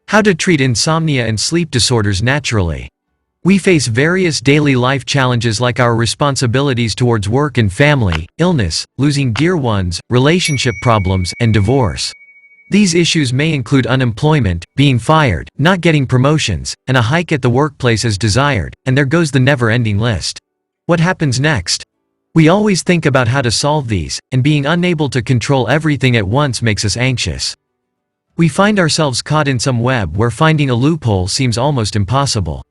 How to treat insomnia and sleep disorders naturally. We face various daily life challenges like our responsibilities towards work and family, illness, losing dear ones, relationship problems, and divorce. These issues may include unemployment, being fired, not getting promotions, and a hike at the workplace as desired, and there goes the never-ending list. What happens next? We always think about how to solve these, and being unable to control everything at once makes us anxious. We find ourselves caught in some web where finding a loophole seems almost impossible.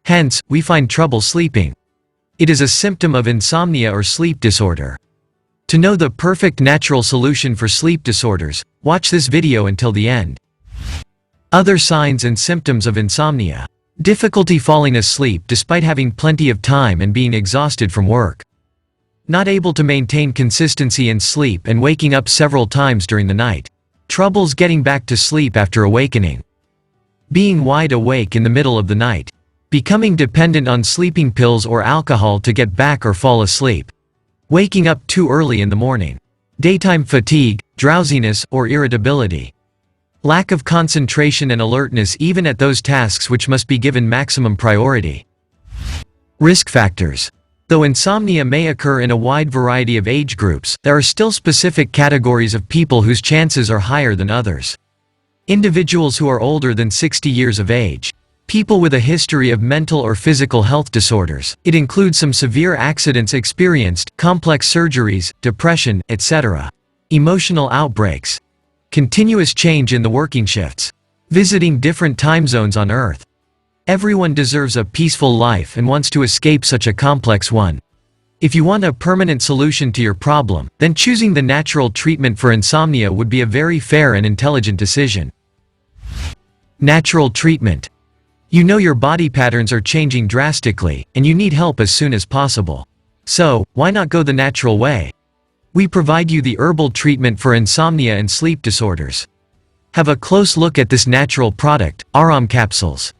Hence, we find trouble sleeping. It is a symptom of insomnia or sleep disorder. To know the perfect natural solution for sleep disorders, watch this video until the end. Other signs and symptoms of insomnia. Difficulty falling asleep despite having plenty of time and being exhausted from work. Not able to maintain consistency in sleep and waking up several times during the night. Troubles getting back to sleep after awakening. Being wide awake in the middle of the night. Becoming dependent on sleeping pills or alcohol to get back or fall asleep. Waking up too early in the morning. Daytime fatigue, drowsiness, or irritability. Lack of concentration and alertness even at those tasks which must be given maximum priority. Risk factors. Though insomnia may occur in a wide variety of age groups, there are still specific categories of people whose chances are higher than others. Individuals who are older than 60 years of age. People with a history of mental or physical health disorders. It includes some severe accidents experienced, complex surgeries, depression, etc. Emotional outbreaks. Continuous change in the working shifts. Visiting different time zones on Earth. Everyone deserves a peaceful life and wants to escape such a complex one. If you want a permanent solution to your problem, then choosing the natural treatment for insomnia would be a very fair and intelligent decision. Natural treatment. You know your body patterns are changing drastically, and you need help as soon as possible. So, why not go the natural way? We provide you the herbal treatment for insomnia and sleep disorders. Have a close look at this natural product, Aaram capsules.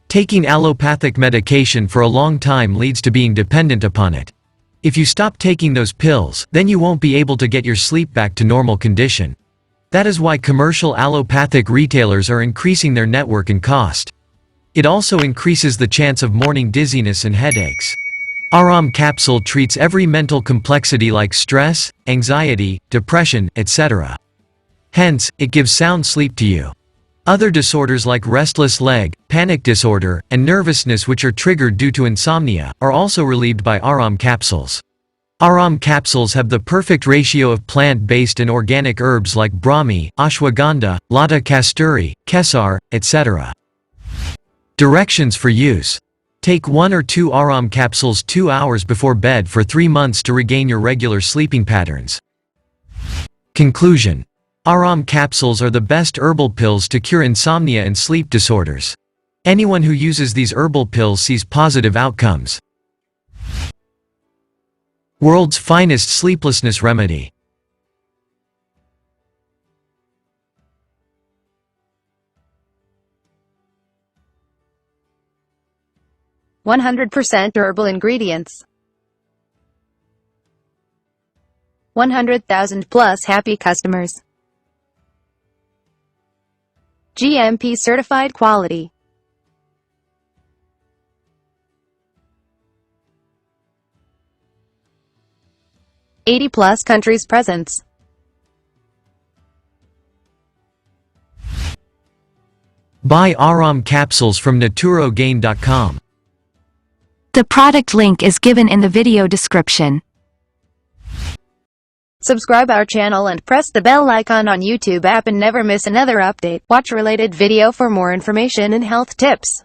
Taking allopathic medication for a long time leads to being dependent upon it. If you stop taking those pills, then you won't be able to get your sleep back to normal condition. That is why commercial allopathic retailers are increasing their network and cost. It also increases the chance of morning dizziness and headaches. Aaram capsule treats every mental complexity like stress, anxiety, depression, etc. Hence, it gives sound sleep to you. Other disorders like restless leg, panic disorder, and nervousness which are triggered due to insomnia, are also relieved by Aaram capsules. Aaram capsules have the perfect ratio of plant-based and organic herbs like brahmi, ashwagandha, lata kasturi, kesar, etc. Directions for use. Take 1 or 2 Aaram capsules 2 hours before bed for 3 months to regain your regular sleeping patterns. Conclusion. Aaram capsules are the best herbal pills to cure insomnia and sleep disorders. Anyone who uses these herbal pills sees positive outcomes. World's finest sleeplessness remedy. %100% herbal ingredients. 100,000 plus happy customers. GMP certified quality. +80 countries presence. Buy Aaram capsules from naturogain.com. The product link is given in the video description. Subscribe our channel and press the bell icon on YouTube app and never miss another update. Watch related video for more information and health tips.